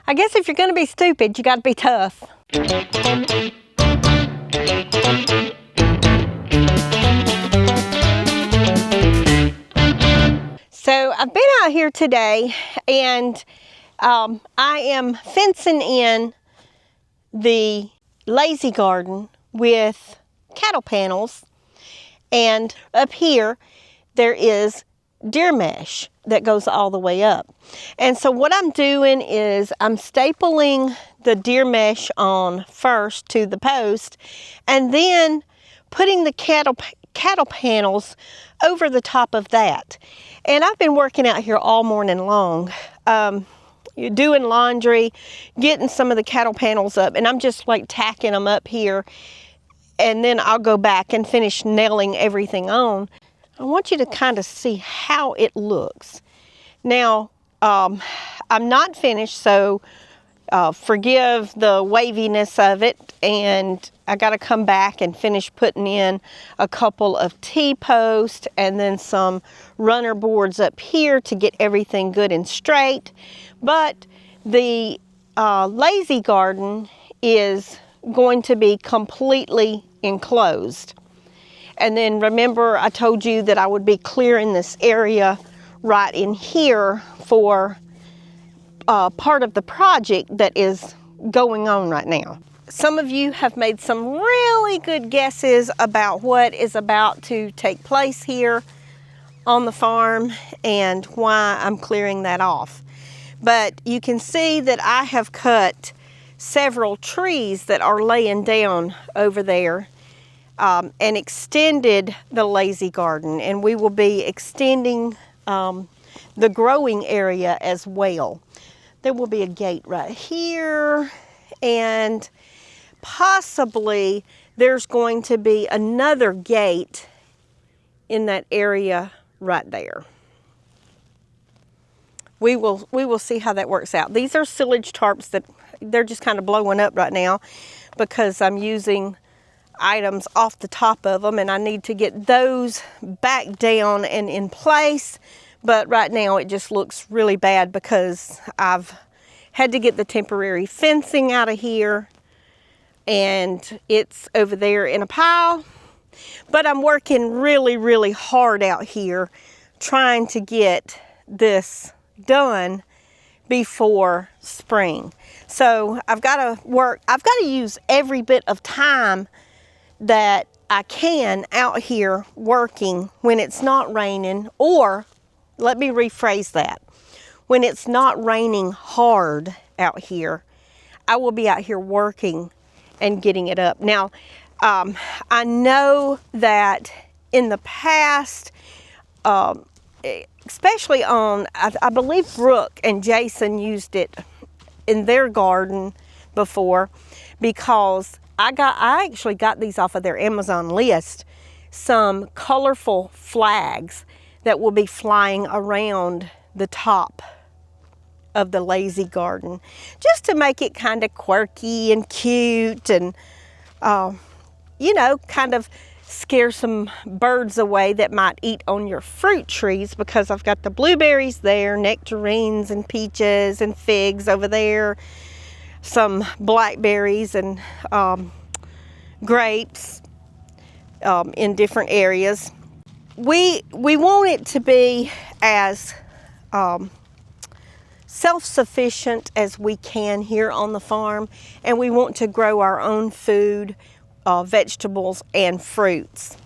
I guess if you're gonna be stupid, you gotta be tough. So I've been out here today and I am fencing in the lazy garden with cattle panels, and up here there is deer mesh that goes all the way up. And so what I'm doing is I'm stapling the deer mesh on first to the post and then putting the cattle panels over the top of that. And I've been working out here all morning long, doing laundry, getting some of the cattle panels up, and I'm just like tacking them up here, and then I'll go back and finish nailing everything on. I want you to kind of see how it looks. Now, I'm not finished, so forgive the waviness of it, and I got to come back and finish putting in a couple of T-posts and then some runner boards up here to get everything good and straight. But the lazy garden is going to be completely enclosed. And then remember, I told you that I would be clearing this area right in here for part of the project that is going on right now. Some of you have made some really good guesses about what is about to take place here on the farm and why I'm clearing that off. But you can see that I have cut several trees that are laying down over there and extended the lazy garden, and we will be extending the growing area as well. There will be a gate right here, and possibly there's going to be another gate in that area right there. We will see how that works out. These are silage tarps that they're just kind of blowing up right now because I'm using items off the top of them, and I need to get those back down and in place. But right now it just looks really bad because I've had to get the temporary fencing out of here and it's over there in a pile. But I'm working really, really hard out here trying to get this done before spring. So I've got to use every bit of time that I can out here working when it's not raining, or let me rephrase that. When it's not raining hard out here, I will be out here working and getting it up. Now, I know that in the past, especially on, I believe Brooke and Jason used it in their garden before, because I actually got these off of their Amazon list, some colorful flags that will be flying around the top of the lazy garden, just to make it kind of quirky and cute and, you know, kind of scare some birds away that might eat on your fruit trees, because I've got the blueberries there, nectarines and peaches and figs over there, some blackberries and grapes in different areas. We want it to be as self-sufficient as we can here on the farm, and we want to grow our own food, vegetables and fruits.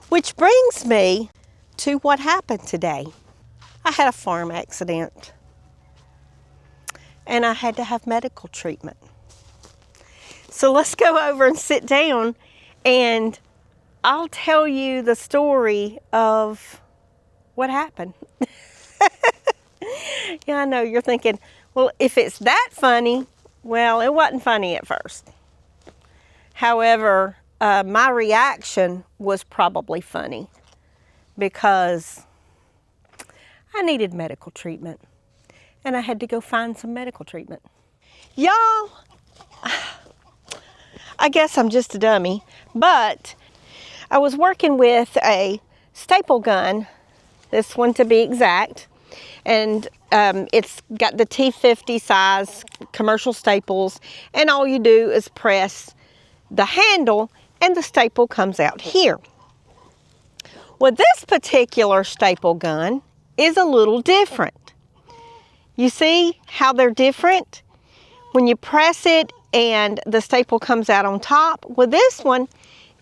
Which brings me to what happened today. I had a farm accident and I had to have medical treatment. So let's go over and sit down and I'll tell you the story of what happened. Yeah, I know you're thinking, well, if it's that funny, well, it wasn't funny at first. However, my reaction was probably funny because I needed medical treatment and I had to go find some medical treatment. Y'all, I guess I'm just a dummy, but I was working with a staple gun, this one to be exact, And it's got the T50 size commercial staples, and all you do is press the handle and the staple comes out here. Well, this particular staple gun is a little different. You see how they're different? When you press it and the staple comes out on top. Well, this one,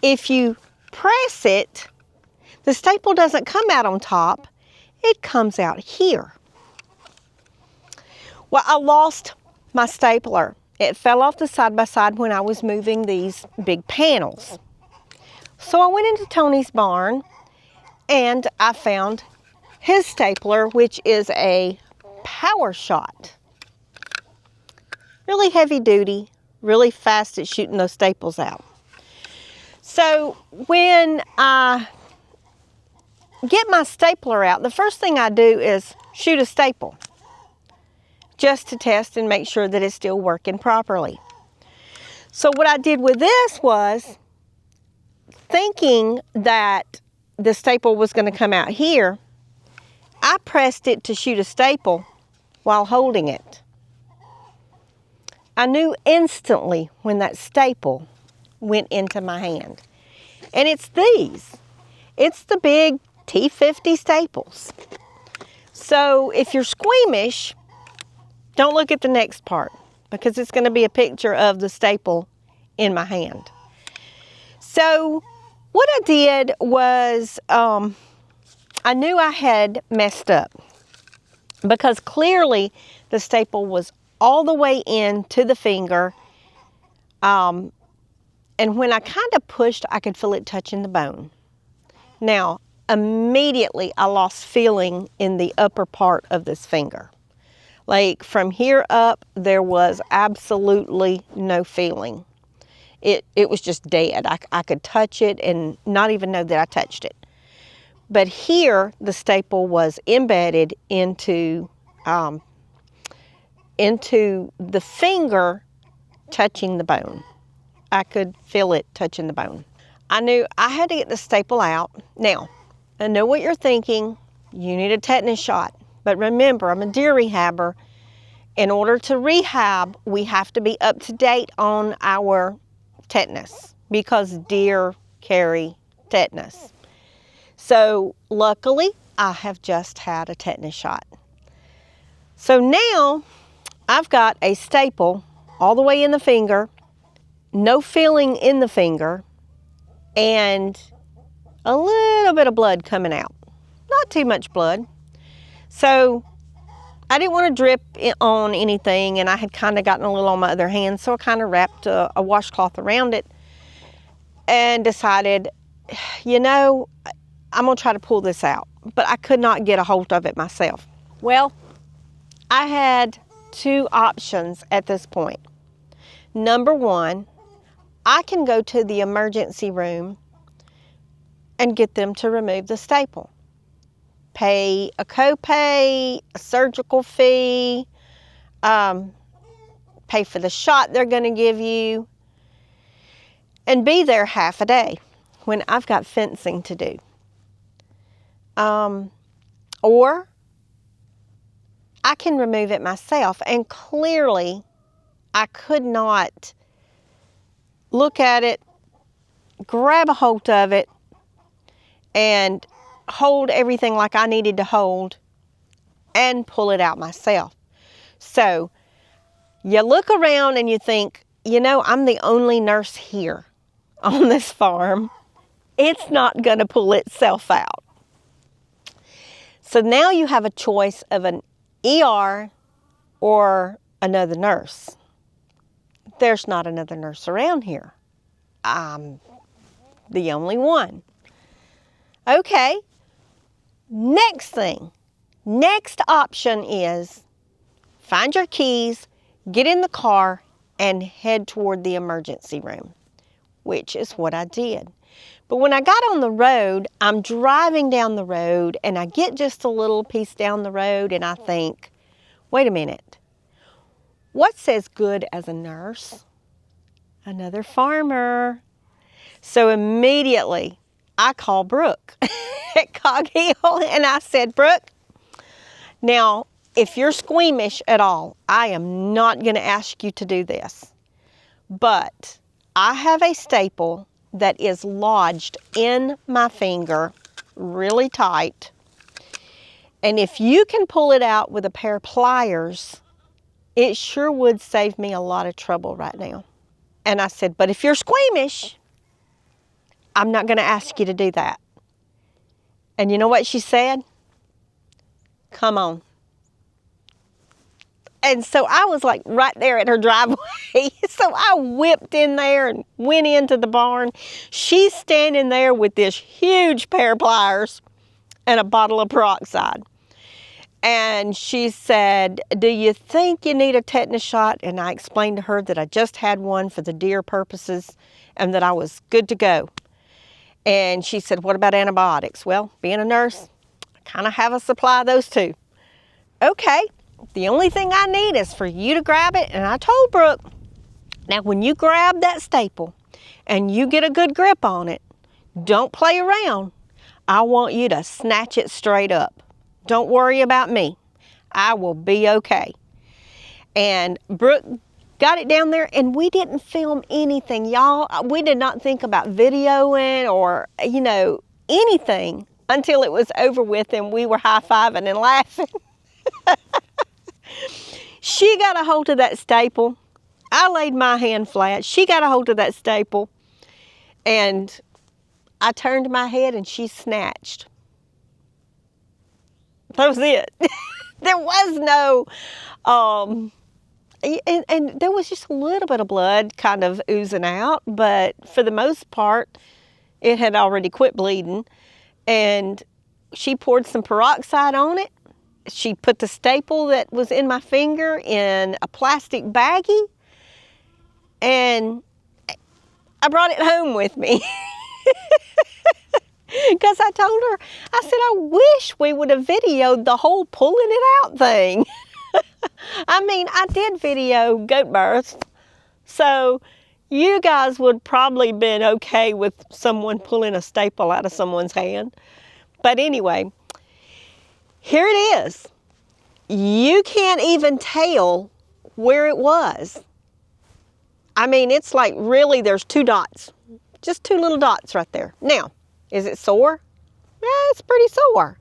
if you press it, the staple doesn't come out on top, it comes out here. Well, I lost my stapler. It fell off the side-by-side when I was moving these big panels. So I went into Tony's barn and I found his stapler, which is a Power Shot. Really heavy duty, really fast at shooting those staples out. So when I get my stapler out, the first thing I do is shoot a staple, just to test and make sure that it's still working properly. So what I did with this was, thinking that the staple was going to come out here, I pressed it to shoot a staple while holding it. I knew instantly when that staple went into my hand. And it's these. It's the big T50 staples. So if you're squeamish, don't look at the next part, because it's going to be a picture of the staple in my hand. So what I did was, I knew I had messed up, because clearly the staple was all the way into the finger. And when I kind of pushed, I could feel it touching the bone. Now, immediately I lost feeling in the upper part of this finger. Like from here up, there was absolutely no feeling. It was just dead. I could touch it and not even know that I touched it. But here, the staple was embedded into the finger, touching the bone. I could feel it touching the bone. I knew I had to get the staple out. Now, I know what you're thinking. You need a tetanus shot. But remember, I'm a deer rehabber. In order to rehab, we have to be up to date on our tetanus, because deer carry tetanus. So luckily, I have just had a tetanus shot. So now I've got a staple all the way in the finger, no feeling in the finger, and a little bit of blood coming out. Not too much blood. So I didn't want to drip on anything, and I had kind of gotten a little on my other hand, so I kind of wrapped a washcloth around it and decided, you know, I'm going to try to pull this out. But I could not get a hold of it myself. Well, I had two options at this point. Number one, I can go to the emergency room and get them to remove the staple. Pay a copay, a surgical fee, pay for the shot they're going to give you, and be there half a day when I've got fencing to do. Or I can remove it myself, and clearly I could not look at it, grab a hold of it, and hold everything like I needed to hold and pull it out myself. So you look around and you think, you know, I'm the only nurse here on this farm. It's not going to pull itself out. So now you have a choice of an ER or another nurse. There's not another nurse around here. I'm the only one. Okay. Next option is find your keys, get in the car, and head toward the emergency room, which is what I did. But when I got on the road, I'm driving down the road, and I get just a little piece down the road, and I think, wait a minute, what's as good as a nurse? Another farmer. So immediately, I called Brooke at Cog Hill, and I said, Brooke, Now, if you're squeamish at all, I am not going to ask you to do this. But I have a staple that is lodged in my finger really tight. And if you can pull it out with a pair of pliers, it sure would save me a lot of trouble right now. And I said, but if you're squeamish, I'm not going to ask you to do that. And you know what she said? Come on. And so I was like right there at her driveway. So I whipped in there and went into the barn. She's standing there with this huge pair of pliers and a bottle of peroxide. And she said, do you think you need a tetanus shot? And I explained to her that I just had one for the deer purposes and that I was good to go. And she said, what about antibiotics? Well, being a nurse, I kind of have a supply of those too. Okay, the only thing I need is for you to grab it. And I told Brooke, now when you grab that staple and you get a good grip on it, don't play around. I want you to snatch it straight up. Don't worry about me. I will be okay. And Brooke got it down there, and we didn't film anything, y'all. We did not think about videoing or, anything until it was over with and we were high-fiving and laughing. She got a hold of that staple. I laid my hand flat. She got a hold of that staple, and I turned my head and she snatched. That was it. There was no, and there was just a little bit of blood kind of oozing out, but for the most part, it had already quit bleeding. And she poured some peroxide on it. She put the staple that was in my finger in a plastic baggie, and I brought it home with me. Because I told her, I said, I wish we would have videoed the whole pulling it out thing. I mean, I did video goat births, so you guys would probably been okay with someone pulling a staple out of someone's hand. But anyway, here it is. You can't even tell where it was. I mean, it's like really there's two dots, just two little dots right there. Now, is it sore? Yeah, it's pretty sore.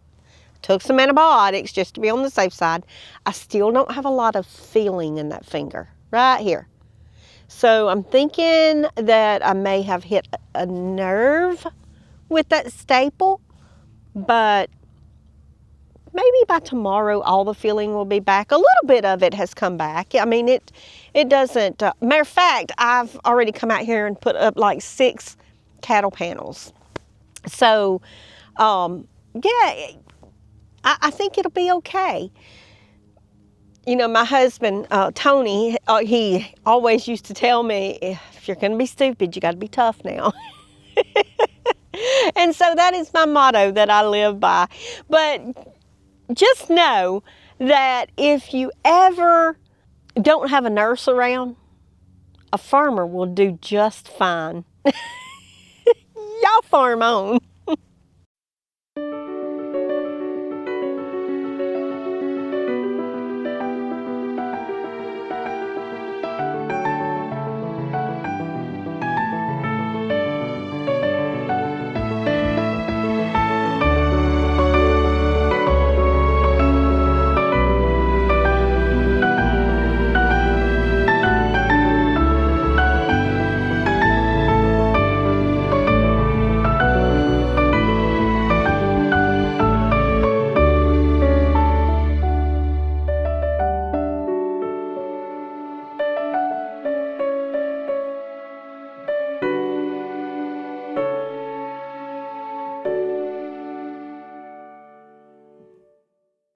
Took some antibiotics just to be on the safe side. I still don't have a lot of feeling in that finger right here. So I'm thinking that I may have hit a nerve with that staple, but maybe by tomorrow all the feeling will be back. A little bit of it has come back. I mean, it doesn't, matter of fact, I've already come out here and put up like 6 cattle panels. So, yeah, I think it'll be okay. You know, my husband, Tony, he always used to tell me, if you're going to be stupid, you got to be tough now. And so that is my motto that I live by. But just know that if you ever don't have a nurse around, a farmer will do just fine. Y'all farm on.